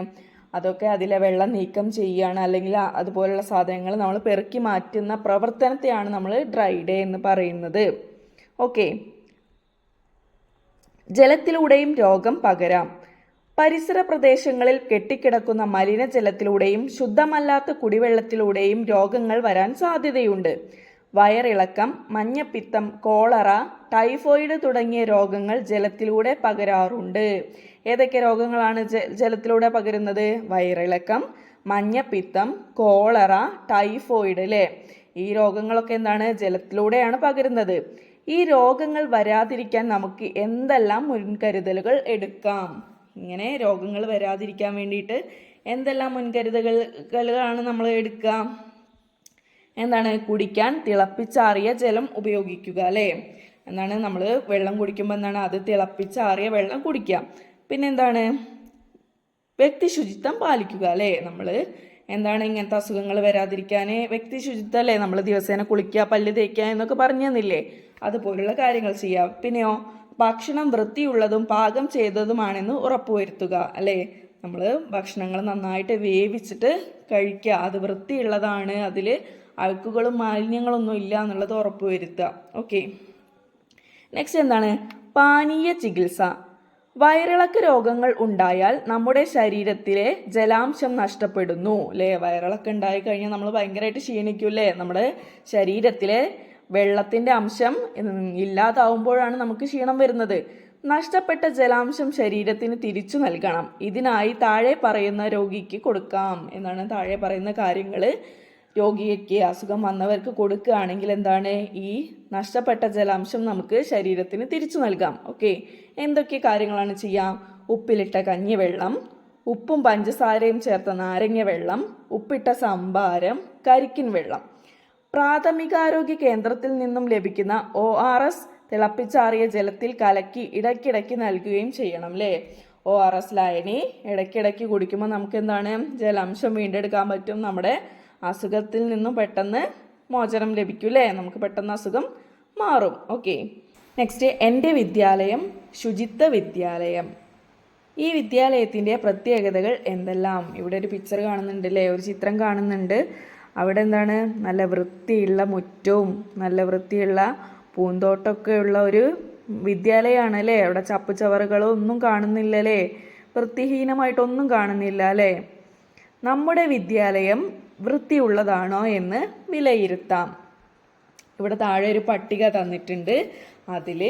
അതൊക്കെ അതിലെ വെള്ളം നീക്കം ചെയ്യുകയാണ്. അല്ലെങ്കിൽ അതുപോലുള്ള സാധനങ്ങൾ നമ്മൾ പെറുക്കി മാറ്റുന്ന പ്രവർത്തനത്തെയാണ് നമ്മൾ ഡ്രൈ ഡേ എന്ന് പറയുന്നത്. ഓക്കെ. ജലത്തിലൂടെയും രോഗം പകരാം. പരിസര പ്രദേശങ്ങളിൽ കെട്ടിക്കിടക്കുന്ന മലിനജലത്തിലൂടെയും ശുദ്ധമല്ലാത്ത കുടിവെള്ളത്തിലൂടെയും രോഗങ്ങൾ വരാൻ സാധ്യതയുണ്ട്. വയറിളക്കം, മഞ്ഞപ്പിത്തം, കോളറ, ടൈഫോയിഡ് തുടങ്ങിയ രോഗങ്ങൾ ജലത്തിലൂടെ പകരാറുണ്ട്. ഏതൊക്കെ രോഗങ്ങളാണ് ജലത്തിലൂടെ പകരുന്നത്? വയറിളക്കം, മഞ്ഞപ്പിത്തം, കോളറ, ടൈഫോയിഡ് അല്ലേ? ഈ രോഗങ്ങളൊക്കെ എന്താണ്, ജലത്തിലൂടെയാണ് പകരുന്നത്. ഈ രോഗങ്ങൾ വരാതിരിക്കാൻ നമുക്ക് എന്തെല്ലാം മുൻകരുതലുകൾ എടുക്കാം? ഇങ്ങനെ രോഗങ്ങൾ വരാതിരിക്കാൻ വേണ്ടിയിട്ട് എന്തെല്ലാം മുൻകരുതലുകളാണ് നമ്മൾ എടുക്കുക? എന്താണ്? കുടിക്കാൻ തിളപ്പിച്ചാറിയ ജലം ഉപയോഗിക്കുക അല്ലേ? എന്താണ്, നമ്മൾ വെള്ളം കുടിക്കുമ്പോൾ എന്താണ്, അത് തിളപ്പിച്ചാറിയ വെള്ളം കുടിക്കുക. പിന്നെ എന്താണ്, വ്യക്തി ശുചിത്വം പാലിക്കുക അല്ലേ? നമ്മൾ എന്താണ് ഇങ്ങനത്തെ അസുഖങ്ങൾ വരാതിരിക്കാൻ വ്യക്തി ശുചിത്വം അല്ലേ? നമ്മൾ ദിവസേന കുളിക്കുക, പല്ല് തേക്കുക എന്നൊക്കെ പറഞ്ഞു തന്നില്ലേ? അതുപോലുള്ള കാര്യങ്ങൾ ചെയ്യാം. പിന്നെയോ, ഭക്ഷണം വൃത്തിയുള്ളതും പാകം ചെയ്തതുമാണെന്ന് ഉറപ്പുവരുത്തുക അല്ലേ? നമ്മൾ ഭക്ഷണങ്ങൾ നന്നായിട്ട് വേവിച്ചിട്ട് കഴിക്കുക, അത് വൃത്തിയുള്ളതാണ്, അതിൽ അഴുക്കുകളും മാലിന്യങ്ങളൊന്നും ഇല്ല എന്നുള്ളത് ഉറപ്പുവരുത്തുക. ഓക്കെ. നെക്സ്റ്റ് എന്താണ്? പാനീയ ചികിത്സ. വയറിളക്ക രോഗങ്ങൾ ഉണ്ടായാൽ നമ്മുടെ ശരീരത്തിലെ ജലാംശം നഷ്ടപ്പെടുന്നു അല്ലേ? വയറിളക്കം ഉണ്ടായി കഴിഞ്ഞാൽ നമ്മൾ ഭയങ്കരമായിട്ട് ക്ഷീണിക്കൂല്ലേ? നമ്മുടെ ശരീരത്തിലെ വെള്ളത്തിൻ്റെ അംശം ഇല്ലാതാവുമ്പോഴാണ് നമുക്ക് ക്ഷീണം വരുന്നത്. നഷ്ടപ്പെട്ട ജലാംശം ശരീരത്തിന് തിരിച്ചു നൽകണം. ഇതിനായി താഴെ പറയുന്ന രോഗിക്ക് കൊടുക്കാം. എന്നാണ് താഴെ പറയുന്ന കാര്യങ്ങൾ രോഗിക്ക്, അസുഖം വന്നവർക്ക് കൊടുക്കുകയാണെങ്കിൽ എന്താണ്, ഈ നഷ്ടപ്പെട്ട ജലാംശം നമുക്ക് ശരീരത്തിന് തിരിച്ചു നൽകാം. ഓക്കെ. എന്തൊക്കെ കാര്യങ്ങളാണ് ചെയ്യാം? ഉപ്പിലിട്ട കഞ്ഞിവെള്ളം, ഉപ്പും പഞ്ചസാരയും ചേർത്ത നാരങ്ങ വെള്ളം, ഉപ്പിട്ട സംഭാരം, കരിക്കിൻ വെള്ളം. പ്രാഥമികാരോഗ്യ കേന്ദ്രത്തിൽ നിന്നും ലഭിക്കുന്ന ORS തിളപ്പിച്ചാറിയ ജലത്തിൽ കലക്കി ഇടയ്ക്കിടയ്ക്ക് നൽകുകയും ചെയ്യണം അല്ലേ? ORS ലായനി ഇടയ്ക്കിടയ്ക്ക് കുടിക്കുമ്പോൾ നമുക്ക് എന്താണ്, ജലാംശം വീണ്ടെടുക്കാൻ പറ്റും. നമ്മുടെ അസുഖത്തിൽ നിന്നും പെട്ടെന്ന് മോചനം ലഭിക്കും അല്ലേ? നമുക്ക് പെട്ടെന്ന് അസുഖം മാറും. ഓക്കെ. നെക്സ്റ്റ്, എൻ്റെ വിദ്യാലയം ശുചിത്വ വിദ്യാലയം. ഈ വിദ്യാലയത്തിൻ്റെ പ്രത്യേകതകൾ എന്തെല്ലാം? ഇവിടെ ഒരു പിക്ചർ കാണുന്നുണ്ട് അല്ലേ? ഒരു ചിത്രം കാണുന്നുണ്ട്. അവിടെ എന്താണ്, നല്ല വൃത്തിയുള്ള മുറ്റവും നല്ല വൃത്തിയുള്ള പൂന്തോട്ടമൊക്കെ ഉള്ള ഒരു വിദ്യാലയമാണ് അല്ലേ? അവിടെ ചപ്പ് ചവറുകളോ ഒന്നും കാണുന്നില്ല അല്ലേ? വൃത്തിഹീനമായിട്ടൊന്നും കാണുന്നില്ല അല്ലേ? നമ്മുടെ വിദ്യാലയം വൃത്തിയുള്ളതാണോ എന്ന് വിലയിരുത്താം. ഇവിടെ താഴെ ഒരു പട്ടിക തന്നിട്ടുണ്ട്. അതിൽ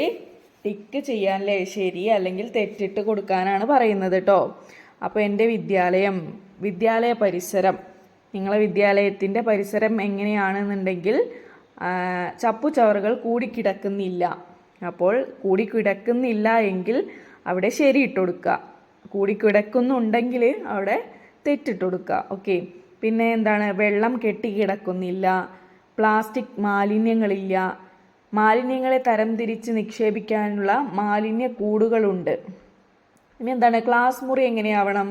ടിക്ക് ചെയ്യാൻ അല്ലേ, ശരി അല്ലെങ്കിൽ തെറ്റിട്ട് കൊടുക്കാനാണ് പറയുന്നത് കേട്ടോ. അപ്പോൾ എൻ്റെ വിദ്യാലയം, വിദ്യാലയ പരിസരം, നിങ്ങളെ വിദ്യാലയത്തിൻ്റെ പരിസരം എങ്ങനെയാണെന്നുണ്ടെങ്കിൽ ചപ്പുചവറുകൾ കൂടിക്കിടക്കുന്നില്ല. അപ്പോൾ കൂടിക്കിടക്കുന്നില്ല എങ്കിൽ അവിടെ ശരി ഇട്ട് കൊടുക്കുക. കൂടിക്കിടക്കുന്നുണ്ടെങ്കിൽ അവിടെ തെറ്റിട്ട് കൊടുക്കുക. ഓക്കെ. പിന്നെ എന്താണ്, വെള്ളം കെട്ടിക്കിടക്കുന്നില്ല, പ്ലാസ്റ്റിക് മാലിന്യങ്ങളില്ല, മാലിന്യങ്ങളെ തരംതിരിച്ച് നിക്ഷേപിക്കാനുള്ള മാലിന്യ കൂടുകളുണ്ട്. ഇനി എന്താണ്, ക്ലാസ് മുറി എങ്ങനെയാവണം?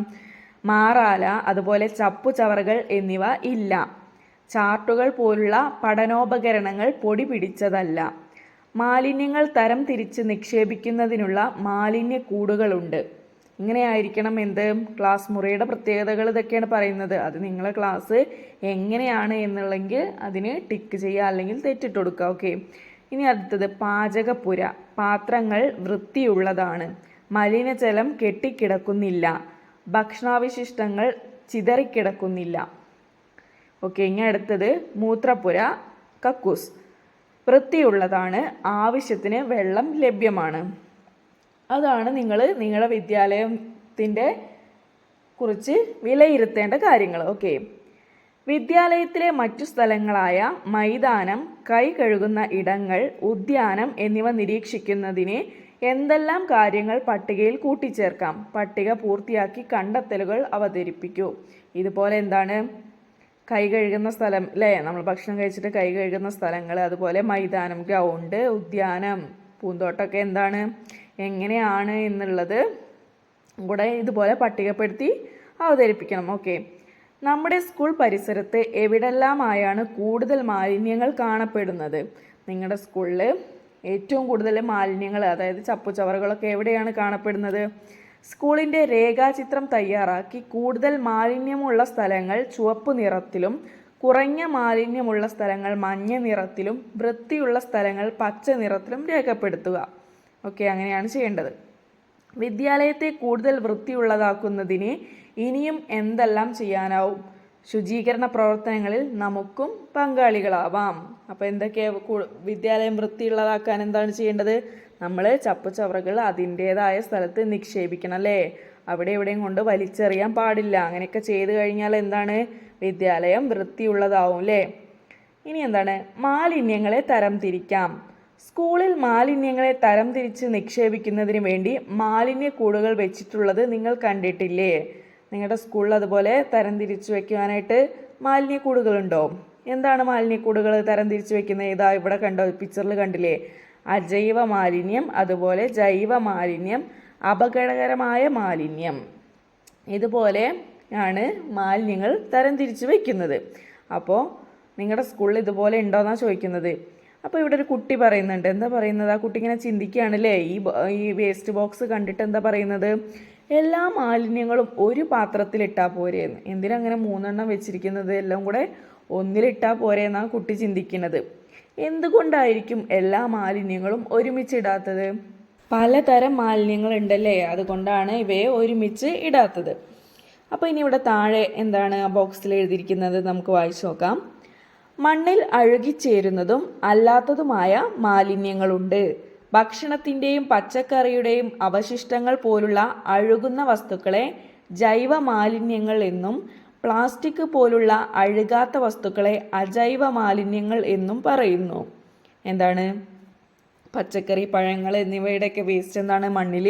മാറാല, അതുപോലെ ചപ്പുചവറുകൾ എന്നിവ ഇല്ല. ചാർട്ടുകൾ പോലുള്ള പഠനോപകരണങ്ങൾ പൊടി പിടിച്ചതല്ല. മാലിന്യങ്ങൾ തരം തിരിച്ച് നിക്ഷേപിക്കുന്നതിനുള്ള മാലിന്യ കൂടുകളുണ്ട്. ഇങ്ങനെയായിരിക്കണം എന്ത്, ക്ലാസ് മുറിയുടെ പ്രത്യേകതകൾ ഇതൊക്കെയാണ് പറയുന്നത്. അത് നിങ്ങളെ ക്ലാസ് എങ്ങനെയാണ് എന്നുള്ളെങ്കിൽ അതിന് ടിക്ക് ചെയ്യുക അല്ലെങ്കിൽ തെറ്റിട്ട് കൊടുക്കുക. ഓക്കെ. ഇനി അടുത്തത് പാചകപ്പുര. പാത്രങ്ങൾ വൃത്തിയുള്ളതാണ്, മലിനജലം കെട്ടിക്കിടക്കുന്നില്ല, ഭക്ഷണാവശിഷ്ടങ്ങൾ ചിതറിക്കിടക്കുന്നില്ല. ഓക്കെ. ഇനി അടുത്തത് മൂത്രപ്പുര, കക്കൂസ്. വൃത്തിയുള്ളതാണ്, ആവശ്യത്തിന് വെള്ളം ലഭ്യമാണ്. അതാണ് നിങ്ങളുടെ വിദ്യാലയത്തിൻ്റെ കുറിച്ച് വിലയിരുത്തേണ്ട കാര്യങ്ങൾ. ഓക്കെ. വിദ്യാലയത്തിലെ മറ്റു സ്ഥലങ്ങളായ മൈതാനം, കൈ കഴുകുന്ന ഇടങ്ങൾ, ഉദ്യാനം എന്നിവ നിരീക്ഷിക്കുന്നതിന് എന്തെല്ലാം കാര്യങ്ങൾ പട്ടികയിൽ കൂട്ടിച്ചേർക്കാം? പട്ടിക പൂർത്തിയാക്കി കണ്ടെത്തലുകൾ അവതരിപ്പിക്കൂ. ഇതുപോലെ എന്താണ്, കൈ കഴുകുന്ന സ്ഥലം അല്ലേ, നമ്മൾ ഭക്ഷണം കഴിച്ചിട്ട് കൈ കഴുകുന്ന സ്ഥലങ്ങൾ, അതുപോലെ മൈതാനം, ഗ്രൗണ്ട്, ഉദ്യാനം, പൂന്തോട്ടമൊക്കെ എന്താണ്, എങ്ങനെയാണ് എന്നുള്ളത് കൂടെ ഇതുപോലെ പട്ടികപ്പെടുത്തി അവതരിപ്പിക്കണം. ഓക്കെ, നമ്മുടെ സ്കൂൾ പരിസരത്ത് എവിടെല്ലാമായാണ് കൂടുതൽ മാലിന്യങ്ങൾ കാണപ്പെടുന്നത്? നിങ്ങളുടെ സ്കൂളിൽ ഏറ്റവും കൂടുതൽ മാലിന്യങ്ങൾ, അതായത് ചപ്പുചവറുകളൊക്കെ എവിടെയാണ് കാണപ്പെടുന്നത്? സ്കൂളിൻ്റെ രേഖാചിത്രം തയ്യാറാക്കി കൂടുതൽ മാലിന്യമുള്ള സ്ഥലങ്ങൾ ചുവപ്പ് നിറത്തിലും കുറഞ്ഞ മാലിന്യമുള്ള സ്ഥലങ്ങൾ മഞ്ഞ നിറത്തിലും വൃത്തിയുള്ള സ്ഥലങ്ങൾ പച്ച നിറത്തിലും രേഖപ്പെടുത്തുക. ഓക്കെ, അങ്ങനെയാണ് ചെയ്യേണ്ടത്. വിദ്യാലയത്തെ കൂടുതൽ വൃത്തിയുള്ളതാക്കുന്നതിന് ഇനിയും എന്തെല്ലാം ചെയ്യാനാവും? ശുചീകരണ പ്രവർത്തനങ്ങളിൽ നമുക്കും പങ്കാളികളാവാം. അപ്പോൾ എന്തൊക്കെയാണ് വിദ്യാലയം വൃത്തിയുള്ളതാക്കാൻ എന്താണ് ചെയ്യേണ്ടത്? നമ്മൾ ചപ്പുചവറുകൾ അതിൻ്റേതായ സ്ഥലത്ത് നിക്ഷേപിക്കണം അല്ലേ? അവിടെ എവിടെയും കൊണ്ട് വലിച്ചെറിയാൻ പാടില്ല. അങ്ങനെയൊക്കെ ചെയ്തു കഴിഞ്ഞാൽ എന്താണ്? വിദ്യാലയം വൃത്തിയുള്ളതാവും അല്ലേ? ഇനി എന്താണ്? മാലിന്യങ്ങളെ തരംതിരിക്കാം. സ്കൂളിൽ മാലിന്യങ്ങളെ തരംതിരിച്ച് നിക്ഷേപിക്കുന്നതിന് വേണ്ടി മാലിന്യക്കൂടുകൾ വെച്ചിട്ടുള്ളത് നിങ്ങൾ കണ്ടിട്ടില്ലേ? നിങ്ങളുടെ സ്കൂളിൽ അതുപോലെ തരംതിരിച്ച് വെക്കുവാനായിട്ട് മാലിന്യക്കൂടുകളുണ്ടോ? എന്താണ് മാലിന്യക്കൂടുകൾ തരംതിരിച്ച് വെക്കുന്നത്? ഇതാ ഇവിടെ കണ്ടോ, പിക്ചറിൽ കണ്ടില്ലേ? അജൈവ മാലിന്യം, അതുപോലെ ജൈവ മാലിന്യം, അപകടകരമായ മാലിന്യം. ഇതുപോലെ ആണ് മാലിന്യങ്ങൾ തരംതിരിച്ച് വെക്കുന്നത്. അപ്പോൾ നിങ്ങളുടെ സ്കൂളിൽ ഇതുപോലെ ഉണ്ടോയെന്നാണ് ചോദിക്കുന്നത്. അപ്പോൾ ഇവിടെ ഒരു കുട്ടി പറയുന്നുണ്ട്. എന്താ പറയുന്നത്? ആ കുട്ടി ഇങ്ങനെ ചിന്തിക്കുകയാണല്ലേ, ഈ വേസ്റ്റ് ബോക്സ് കണ്ടിട്ട് എന്താ പറയുന്നത്? എല്ലാ മാലിന്യങ്ങളും ഒരു പാത്രത്തിലിട്ടാൽ പോരെയെന്ന്. എന്തിനങ്ങനെ 3 വെച്ചിരിക്കുന്നത്? എല്ലാം കൂടെ ഒന്നിലിട്ടാൽ പോരെയെന്നാണ് കുട്ടി ചിന്തിക്കുന്നത്. എന്തുകൊണ്ടായിരിക്കും എല്ലാ മാലിന്യങ്ങളും ഒരുമിച്ച് ഇടാത്തത്? പലതരം മാലിന്യങ്ങൾ ഉണ്ടല്ലേ, അതുകൊണ്ടാണ് ഇവയെ ഒരുമിച്ച് ഇടാത്തത്. അപ്പോൾ ഇനി ഇവിടെ താഴെ എന്താണ് ആ ബോക്സിൽ എഴുതിയിരിക്കുന്നത് നമുക്ക് വായിച്ചു നോക്കാം. മണ്ണിൽ അഴുകിച്ചേരുന്നതും അല്ലാത്തതുമായ മാലിന്യങ്ങളുണ്ട്. ഭക്ഷണത്തിൻ്റെയും പച്ചക്കറിയുടെയും അവശിഷ്ടങ്ങൾ പോലുള്ള അഴുകുന്ന വസ്തുക്കളെ ജൈവ മാലിന്യങ്ങൾ എന്നും പ്ലാസ്റ്റിക് പോലുള്ള അഴുകാത്ത വസ്തുക്കളെ അജൈവ മാലിന്യങ്ങൾ എന്നും പറയുന്നു. എന്താണ്? പച്ചക്കറി, പഴങ്ങൾ എന്നിവയുടെയൊക്കെ വേസ്റ്റ് എന്താണ്? മണ്ണിൽ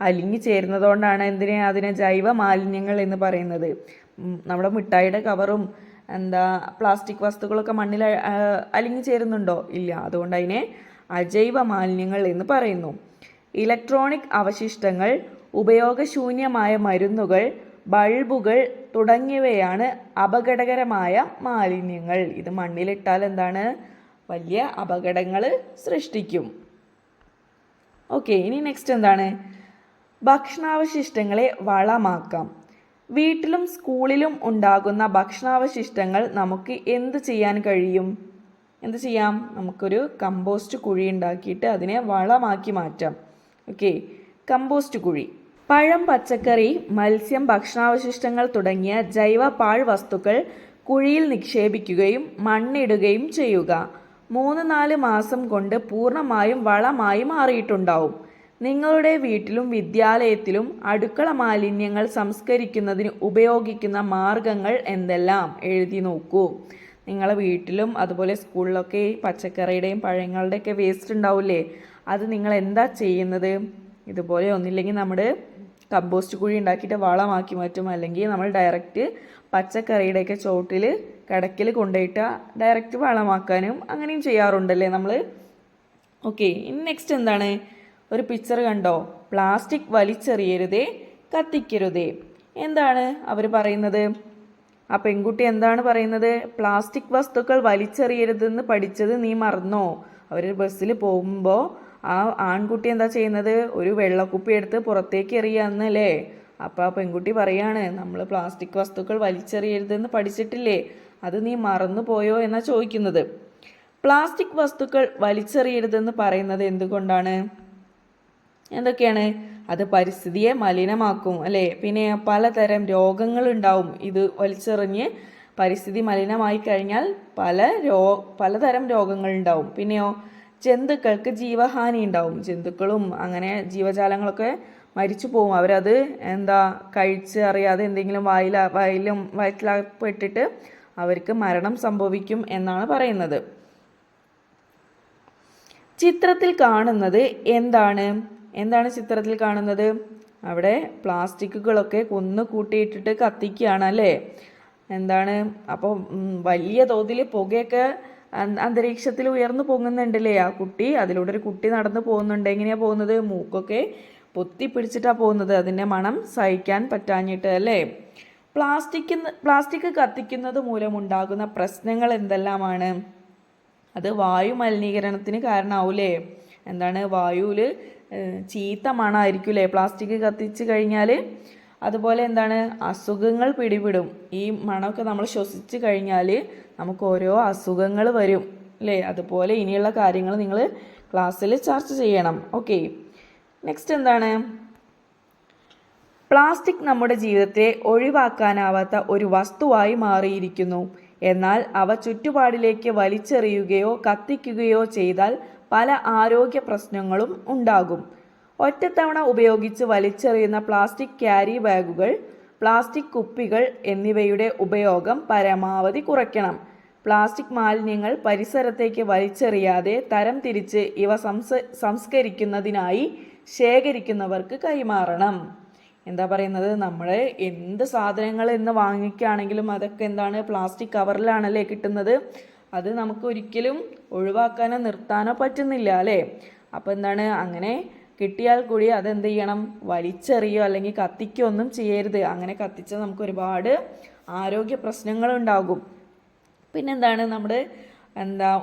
അലിഞ്ഞു ചേരുന്നതുകൊണ്ടാണ് അതിനെ ജൈവ മാലിന്യങ്ങൾ എന്ന് പറയുന്നത്. നമ്മുടെ മിഠായിയുടെ കവറും പ്ലാസ്റ്റിക് വസ്തുക്കളൊക്കെ മണ്ണിൽ അലിഞ്ഞു ചേരുന്നുണ്ടോ? ഇല്ല. അതുകൊണ്ട് അതിനെ അജൈവ മാലിന്യങ്ങൾ എന്ന് പറയുന്നു. ഇലക്ട്രോണിക് അവശിഷ്ടങ്ങൾ, ഉപയോഗശൂന്യമായ മരുന്നുകൾ, ബൾബുകൾ തുടങ്ങിയവയാണ് അപകടകരമായ മാലിന്യങ്ങൾ. ഇത് മണ്ണിലിട്ടാൽ എന്താണ്? വലിയ അപകടങ്ങൾ സൃഷ്ടിക്കും. ഓക്കെ, ഇനി നെക്സ്റ്റ് എന്താണ്? ഭക്ഷണാവശിഷ്ടങ്ങളെ വളമാക്കാം. വീട്ടിലും സ്കൂളിലും ഉണ്ടാകുന്ന ഭക്ഷണാവശിഷ്ടങ്ങൾ നമുക്ക് എന്ത് ചെയ്യാൻ കഴിയും? എന്ത് ചെയ്യാം? നമുക്കൊരു കമ്പോസ്റ്റ് കുഴി ഉണ്ടാക്കിയിട്ട് അതിനെ വളമാക്കി മാറ്റാം. ഓക്കെ, കമ്പോസ്റ്റ് കുഴി. പഴം, പച്ചക്കറി, മത്സ്യം, ഭക്ഷണാവശിഷ്ടങ്ങൾ തുടങ്ങിയ ജൈവ പാഴ്വസ്തുക്കൾ കുഴിയിൽ നിക്ഷേപിക്കുകയും മണ്ണിടുകയും ചെയ്യുക. 3-4 മാസം കൊണ്ട് പൂർണ്ണമായും വളമായി മാറിയിട്ടുണ്ടാവും. നിങ്ങളുടെ വീട്ടിലും വിദ്യാലയത്തിലും അടുക്കള മാലിന്യങ്ങൾ സംസ്കരിക്കുന്നതിന് ഉപയോഗിക്കുന്ന മാർഗങ്ങൾ എന്തെല്ലാം? എഴുതി നോക്കൂ. നിങ്ങളെ വീട്ടിലും അതുപോലെ സ്കൂളിലൊക്കെ പച്ചക്കറിയുടെയും പഴങ്ങളുടെയൊക്കെ വേസ്റ്റ് ഉണ്ടാവില്ലേ? അത് നിങ്ങൾ എന്താ ചെയ്യുന്നത്? ഇതുപോലെ ഒന്നില്ലെങ്കിൽ നമ്മൾ കമ്പോസ്റ്റ് കുഴി ഉണ്ടാക്കിയിട്ട് വളമാക്കി മാറ്റും, അല്ലെങ്കിൽ നമ്മൾ ഡയറക്റ്റ് പച്ചക്കറിയുടെയൊക്കെ ചോട്ടിൽ കിടക്കിൽ കൊണ്ടുപോയിട്ട് ഡയറക്റ്റ് വളമാക്കാനും അങ്ങനെയും ചെയ്യാറുണ്ടല്ലേ നമ്മൾ. ഓക്കെ, ഇനി നെക്സ്റ്റ് എന്താണ്? ഒരു പിക്ചർ കണ്ടോ? പ്ലാസ്റ്റിക് വലിച്ചെറിയരുതേ, കത്തിക്കരുതേ. എന്താണ് അവർ പറയുന്നത്? ആ പെൺകുട്ടി എന്താണ് പറയുന്നത്? പ്ലാസ്റ്റിക് വസ്തുക്കൾ വലിച്ചെറിയരുതെന്ന് പഠിച്ചത് നീ മറന്നോ? അവർ ബസ്സിൽ പോകുമ്പോൾ ആ ആൺകുട്ടി എന്താ ചെയ്യുന്നത്? ഒരു വെള്ളക്കുപ്പി എടുത്ത് പുറത്തേക്ക് എറിയാന്നല്ലേ. അപ്പോൾ ആ പെൺകുട്ടി പറയാണ്, നമ്മൾ പ്ലാസ്റ്റിക് വസ്തുക്കൾ വലിച്ചെറിയരുതെന്ന് പഠിച്ചിട്ടില്ലേ, അത് നീ മറന്നു പോയോ എന്നാ ചോദിക്കുന്നത്. പ്ലാസ്റ്റിക് വസ്തുക്കൾ വലിച്ചെറിയരുതെന്ന് പറയുന്നത് എന്തുകൊണ്ടാണ്? എന്തൊക്കെയാണ്? അത് പരിസ്ഥിതിയെ മലിനമാക്കും അല്ലേ? പിന്നെ പലതരം രോഗങ്ങളുണ്ടാവും. ഇത് വലിച്ചെറിഞ്ഞ് പരിസ്ഥിതി മലിനമായി കഴിഞ്ഞാൽ പലതരം രോഗങ്ങളുണ്ടാവും. പിന്നെയോ ജന്തുക്കൾക്ക് ജീവഹാനി ഉണ്ടാവും. ജന്തുക്കളും അങ്ങനെ ജീവജാലങ്ങളൊക്കെ മരിച്ചു പോകും. അവരത് കഴിച്ച് അറിയാതെ എന്തെങ്കിലും വയറ്റിലകപ്പെട്ടിട്ട് അവർക്ക് മരണം സംഭവിക്കും എന്നാണ് പറയുന്നത്. ചിത്രത്തിൽ കാണുന്നത് എന്താണ്? എന്താണ് ചിത്രത്തിൽ കാണുന്നത്? അവിടെ പ്ലാസ്റ്റിക്കുകളൊക്കെ കുന്നു കൂട്ടിയിട്ടിട്ട് കത്തിക്കുകയാണ് അല്ലേ? എന്താണ്? അപ്പോൾ വലിയ തോതിൽ പുകയൊക്കെ അന്തരീക്ഷത്തിൽ ഉയർന്നു പൊങ്ങുന്നുണ്ടല്ലേ ആ കുട്ടി. അതിലൂടെ ഒരു കുട്ടി നടന്നു പോകുന്നുണ്ട്. എങ്ങനെയാ പോകുന്നത്? മൂക്കൊക്കെ പൊത്തി പിടിച്ചിട്ടാണ് പോകുന്നത്, അതിൻ്റെ മണം സഹിക്കാൻ പറ്റാഞ്ഞിട്ട് അല്ലേ. പ്ലാസ്റ്റിക് കത്തിക്കുന്നത് മൂലമുണ്ടാകുന്ന പ്രശ്നങ്ങൾ എന്തെല്ലാമാണ്? അത് വായു മലിനീകരണത്തിന് കാരണമാവൂലേ. എന്താണ്, വായുവിൽ ചീത്ത മണമായിരിക്കൂലേ പ്ലാസ്റ്റിക് കത്തിച്ച് കഴിഞ്ഞാൽ. അതുപോലെ എന്താണ്, അസുഖങ്ങൾ പിടിപെടും. ഈ മണമൊക്കെ നമ്മൾ ശ്വസിച്ച് കഴിഞ്ഞാൽ നമുക്ക് ഓരോ അസുഖങ്ങൾ വരും അല്ലേ. അതുപോലെ ഇനിയുള്ള കാര്യങ്ങൾ നിങ്ങൾ ക്ലാസ്സിൽ ചർച്ച ചെയ്യണം. ഓക്കെ, നെക്സ്റ്റ് എന്താണ്, പ്ലാസ്റ്റിക് നമ്മുടെ ജീവിതത്തെ ഒഴിവാക്കാനാവാത്ത ഒരു വസ്തുവായി മാറിയിരിക്കുന്നു. എന്നാൽ അവ ചുറ്റുപാടിലേക്ക് വലിച്ചെറിയുകയോ കത്തിക്കുകയോ ചെയ്താൽ പല ആരോഗ്യ പ്രശ്നങ്ങളും ഉണ്ടാകും. ഒറ്റത്തവണ ഉപയോഗിച്ച് വലിച്ചെറിയുന്ന പ്ലാസ്റ്റിക് ക്യാരി ബാഗുകൾ, പ്ലാസ്റ്റിക് കുപ്പികൾ എന്നിവയുടെ ഉപയോഗം പരമാവധി കുറയ്ക്കണം. പ്ലാസ്റ്റിക് മാലിന്യങ്ങൾ പരിസരത്തേക്ക് വലിച്ചെറിയാതെ തരംതിരിച്ച് ഇവ സംസ്കരിക്കുന്നതിനായി ശേഖരിക്കുന്നവർക്ക് കൈമാറണം. എന്താ പറയുന്നത്, നമ്മൾ എന്ത് സാധനങ്ങൾ ഇന്ന് വാങ്ങിക്കുകയാണെങ്കിലും അതൊക്കെ എന്താണ്, പ്ലാസ്റ്റിക് കവറിലാണല്ലേ കിട്ടുന്നത്. അത് നമുക്ക് ഒരിക്കലും ഒഴിവാക്കാനോ നിർത്താനോ പറ്റുന്നില്ല അല്ലേ. അപ്പോൾ എന്താണ്, അങ്ങനെ കിട്ടിയാൽ കൂടി അതെന്ത് ചെയ്യണം, വലിച്ചെറിയോ അല്ലെങ്കിൽ കത്തിക്കോ ഒന്നും ചെയ്യരുത്. അങ്ങനെ കത്തിച്ചാൽ നമുക്ക് ഒരുപാട് ആരോഗ്യ പ്രശ്നങ്ങളുണ്ടാകും. പിന്നെന്താണ്, നമ്മുടെ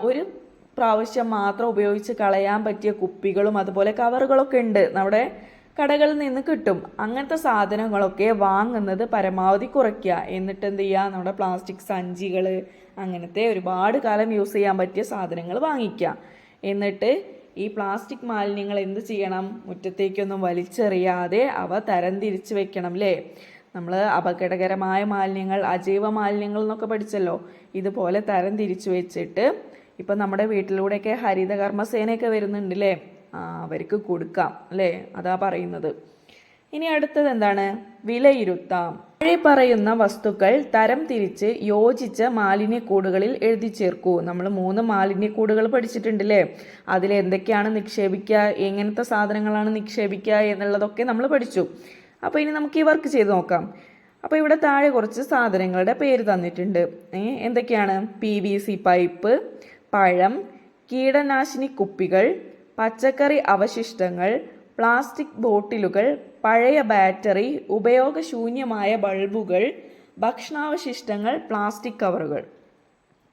ഒരു പ്രാവശ്യം മാത്രം ഉപയോഗിച്ച് കളയാൻ പറ്റിയ കുപ്പികളും അതുപോലെ കവറുകളൊക്കെ ഉണ്ട്, നമ്മുടെ കടകളിൽ നിന്ന് കിട്ടും. അങ്ങനത്തെ സാധനങ്ങളൊക്കെ വാങ്ങുന്നത് പരമാവധി കുറയ്ക്കുക. എന്നിട്ട് എന്ത് ചെയ്യുക, നമ്മുടെ പ്ലാസ്റ്റിക് സഞ്ചികൾ അങ്ങനത്തെ ഒരുപാട് കാലം യൂസ് ചെയ്യാൻ പറ്റിയ സാധനങ്ങൾ വാങ്ങിക്കുക. എന്നിട്ട് ഈ പ്ലാസ്റ്റിക് മാലിന്യങ്ങൾ എന്ത് ചെയ്യണം, മുറ്റത്തേക്കൊന്നും വലിച്ചെറിയാതെ അവ തരംതിരിച്ച് വെക്കണം അല്ലേ. നമ്മൾ അപകടകരമായ മാലിന്യങ്ങൾ, അജൈവ മാലിന്യങ്ങൾ എന്നൊക്കെ പഠിച്ചല്ലോ. ഇതുപോലെ തരംതിരിച്ച് വെച്ചിട്ട് ഇപ്പം നമ്മുടെ വീട്ടിലൂടെയൊക്കെ ഹരിതകർമ്മസേനയൊക്കെ വരുന്നുണ്ട് അല്ലേ, അവർക്ക് കൊടുക്കാം അല്ലേ, അതാ പറയുന്നത്. ഇനി അടുത്തത് എന്താണ്, വിലയിരുത്താം. താഴെ പറയുന്ന വസ്തുക്കൾ തരം തിരിച്ച് യോജിച്ച മാലിന്യക്കൂടുകളിൽ എഴുതി ചേർക്കൂ. നമ്മൾ 3 മാലിന്യക്കൂടുകൾ പഠിച്ചിട്ടുണ്ടല്ലേ. അതിൽ എന്തൊക്കെയാണ് നിക്ഷേപിക്കുക, എങ്ങനത്തെ സാധനങ്ങളാണ് നിക്ഷേപിക്കുക എന്നുള്ളതൊക്കെ നമ്മൾ പഠിച്ചു. അപ്പോൾ ഇനി നമുക്ക് ഈ വർക്ക് ചെയ്ത് നോക്കാം. അപ്പോൾ ഇവിടെ താഴെ കുറച്ച് സാധനങ്ങളുടെ പേര് തന്നിട്ടുണ്ട്. എന്തൊക്കെയാണ്, PVC പൈപ്പ്, പഴം, കീടനാശിനി കുപ്പികൾ, പച്ചക്കറി അവശിഷ്ടങ്ങൾ, പ്ലാസ്റ്റിക് ബോട്ടിലുകൾ, പഴയ ബാറ്ററി, ഉപയോഗശൂന്യമായ ബൾബുകൾ, ഭക്ഷണാവശിഷ്ടങ്ങൾ, പ്ലാസ്റ്റിക് കവറുകൾ.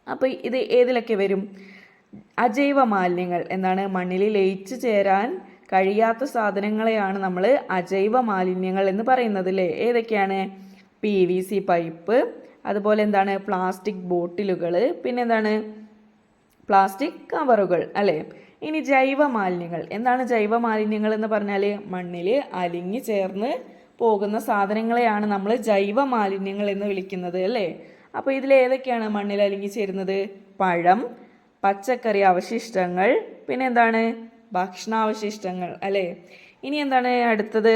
അപ്പോൾ ഇത് ഏതിലൊക്കെ വരും? അജൈവ മാലിന്യങ്ങൾ. എന്താണ്, മണ്ണിൽ ലയിച്ചു ചേരാൻ കഴിയാത്ത സാധനങ്ങളെയാണ് നമ്മൾ അജൈവ മാലിന്യങ്ങൾ എന്ന് പറയുന്നത് അല്ലേ. ഏതൊക്കെയാണ്? PVC പൈപ്പ്, അതുപോലെ എന്താണ്, പ്ലാസ്റ്റിക് ബോട്ടിലുകൾ, പിന്നെ എന്താണ്, പ്ലാസ്റ്റിക് കവറുകൾ അല്ലേ. ഇനി ജൈവ മാലിന്യങ്ങൾ. എന്താണ് ജൈവ മാലിന്യങ്ങൾ എന്ന് പറഞ്ഞാൽ? മണ്ണിൽ അലിഞ്ഞു ചേർന്ന് പോകുന്ന സാധനങ്ങളെയാണ് നമ്മൾ ജൈവ മാലിന്യങ്ങൾ എന്ന് വിളിക്കുന്നത് അല്ലേ. അപ്പോൾ ഇതിൽ ഏതൊക്കെയാണ് മണ്ണിൽ അലിഞ്ഞു ചേരുന്നത്? പഴം, പച്ചക്കറി അവശിഷ്ടങ്ങൾ, പിന്നെ എന്താണ്, ഭക്ഷണാവശിഷ്ടങ്ങൾ അല്ലേ. ഇനി എന്താണ് അടുത്തത്?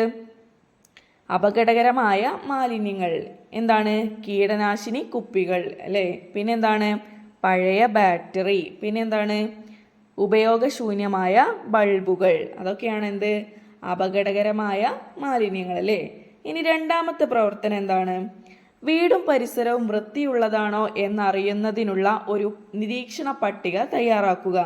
അപകടകരമായ മാലിന്യങ്ങൾ. എന്താണ്? കീടനാശിനി കുപ്പികൾ അല്ലേ. പിന്നെ എന്താണ്? പഴയ ബാറ്ററി. പിന്നെ എന്താണ്? ഉപയോഗശൂന്യമായ ബൾബുകൾ. അതൊക്കെയാണ് എന്ത്? അപകടകരമായ മാലിന്യങ്ങൾ അല്ലേ. ഇനി രണ്ടാമത്തെ പ്രവർത്തനം എന്താണ്? വീടും പരിസരവും വൃത്തിയുള്ളതാണോ എന്നറിയുന്നതിനുള്ള ഒരു നിരീക്ഷണ പട്ടിക തയ്യാറാക്കുക.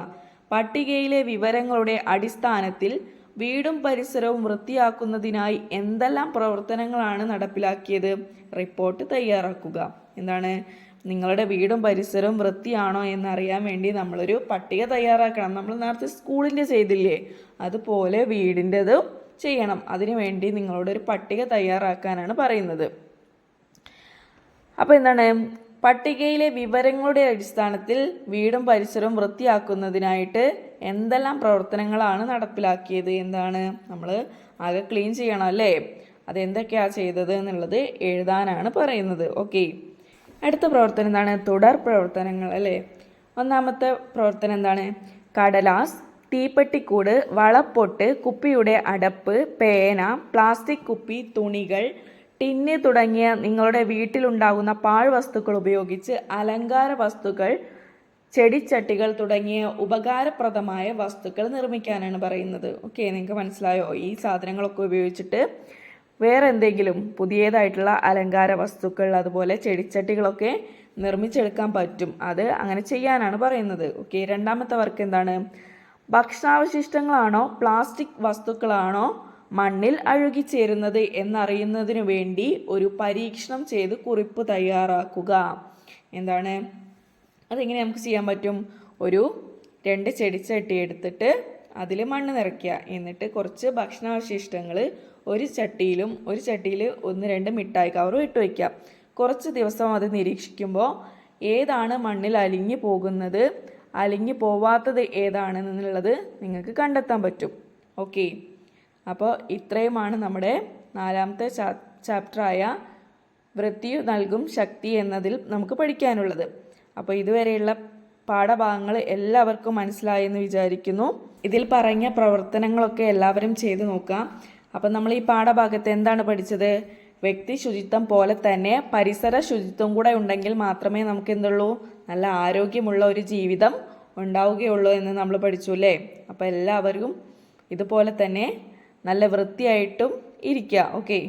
പട്ടികയിലെ വിവരങ്ങളുടെ അടിസ്ഥാനത്തിൽ വീടും പരിസരവും വൃത്തിയാക്കുന്നതിനായി എന്തെല്ലാം പ്രവർത്തനങ്ങളാണ് നടപ്പിലാക്കിയത്? റിപ്പോർട്ട് തയ്യാറാക്കുക. എന്താണ്? നിങ്ങളുടെ വീടും പരിസരവും വൃത്തിയാണോ എന്നറിയാൻ വേണ്ടി നമ്മളൊരു പട്ടിക തയ്യാറാക്കണം. നമ്മൾ നേരത്തെ സ്കൂളിൻ്റെ ചെയ്തില്ലേ, അതുപോലെ വീടിൻ്റെതും ചെയ്യണം. അതിനു വേണ്ടി നിങ്ങളോട് ഒരു പട്ടിക തയ്യാറാക്കാനാണ് പറയുന്നത്. അപ്പോൾ എന്താണ്? പട്ടികയിലെ വിവരങ്ങളുടെ അടിസ്ഥാനത്തിൽ വീടും പരിസരവും വൃത്തിയാക്കുന്നതിനായിട്ട് എന്തെല്ലാം പ്രവർത്തനങ്ങളാണ് നടപ്പിലാക്കിയത്? എന്താണ്? നമ്മൾ ആകെ ക്ലീൻ ചെയ്യണം അല്ലേ. അതെന്തൊക്കെയാണ് ചെയ്തത് എന്നുള്ളത് എഴുതാനാണ് പറയുന്നത്. ഓക്കെ, അടുത്ത പ്രവർത്തനം എന്താണ്? തുടർ പ്രവർത്തനങ്ങൾ അല്ലേ. ഒന്നാമത്തെ പ്രവർത്തനം എന്താണ്? കടലാസ്, തീപ്പെട്ടിക്കൂട്, വളപ്പൊട്ട്, കുപ്പിയുടെ അടപ്പ്, പേന, പ്ലാസ്റ്റിക് കുപ്പി, തുണികൾ, ടിന്ന് തുടങ്ങിയ നിങ്ങളുടെ വീട്ടിലുണ്ടാകുന്ന പാഴ്വസ്തുക്കൾ ഉപയോഗിച്ച് അലങ്കാര വസ്തുക്കൾ, ചെടിച്ചട്ടികൾ തുടങ്ങിയ ഉപകാരപ്രദമായ വസ്തുക്കൾ നിർമ്മിക്കാനാണ് പറയുന്നത്. ഓക്കെ, നിങ്ങൾക്ക് മനസ്സിലായോ? ഈ സാധനങ്ങളൊക്കെ ഉപയോഗിച്ചിട്ട് വേറെ എന്തെങ്കിലും പുതിയതായിട്ടുള്ള അലങ്കാര വസ്തുക്കൾ അതുപോലെ ചെടിച്ചട്ടികളൊക്കെ നിർമ്മിച്ചെടുക്കാൻ പറ്റും. അത് അങ്ങനെ ചെയ്യാനാണ് പറയുന്നത്. ഓക്കെ, രണ്ടാമത്തെ വർക്ക് എന്താണ്? ഭക്ഷണാവശിഷ്ടങ്ങളാണോ പ്ലാസ്റ്റിക് വസ്തുക്കളാണോ മണ്ണിൽ അഴുകിച്ചേരുന്നത് എന്നറിയുന്നതിനു വേണ്ടി ഒരു പരീക്ഷണം ചെയ്ത് കുറിപ്പ് തയ്യാറാക്കുക. എന്താണ് അതെങ്ങനെ നമുക്ക് ചെയ്യാൻ പറ്റും? ഒരു 2 ചെടിച്ചട്ടി എടുത്തിട്ട് അതിൽ മണ്ണ് നിറയ്ക്കുക. എന്നിട്ട് കുറച്ച് ഭക്ഷണാവശിഷ്ടങ്ങൾ ഒരു ചട്ടിയിൽ 1-2 മിഠായി കവറും ഇട്ട് വയ്ക്കുക. കുറച്ച് ദിവസം അത് നിരീക്ഷിക്കുമ്പോൾ ഏതാണ് മണ്ണിൽ അലിഞ്ഞു പോകുന്നത്, അലിഞ്ഞു പോവാത്തത് ഏതാണെന്നുള്ളത് നിങ്ങൾക്ക് കണ്ടെത്താൻ പറ്റും. ഓക്കെ, അപ്പോൾ ഇത്രയുമാണ് നമ്മുടെ 4ാമത്തെ ചാപ്റ്ററായ വൃത്തി നൽകും ശക്തി എന്നതിൽ നമുക്ക് പഠിക്കാനുള്ളത്. അപ്പോൾ ഇതുവരെയുള്ള പാഠഭാഗങ്ങൾ എല്ലാവർക്കും മനസ്സിലായെന്ന് വിചാരിക്കുന്നു. ഇതിൽ പറഞ്ഞ പ്രവർത്തനങ്ങളൊക്കെ എല്ലാവരും ചെയ്തു നോക്കാം. അപ്പം നമ്മൾ ഈ പാഠഭാഗത്ത് എന്താണ് പഠിച്ചത്? വ്യക്തി ശുചിത്വം പോലെ തന്നെ പരിസര ശുചിത്വം കൂടെ ഉണ്ടെങ്കിൽ മാത്രമേ നമുക്ക് എന്തുള്ളൂ, നല്ല ആരോഗ്യമുള്ള ഒരു ജീവിതം ഉണ്ടാവുകയുള്ളൂ എന്ന് നമ്മൾ പഠിച്ചു അല്ലേ? അപ്പോൾ എല്ലാവരും ഇതുപോലെ തന്നെ നല്ല വൃത്തിയായിട്ടും ഇരിക്കുക. ഓക്കെ.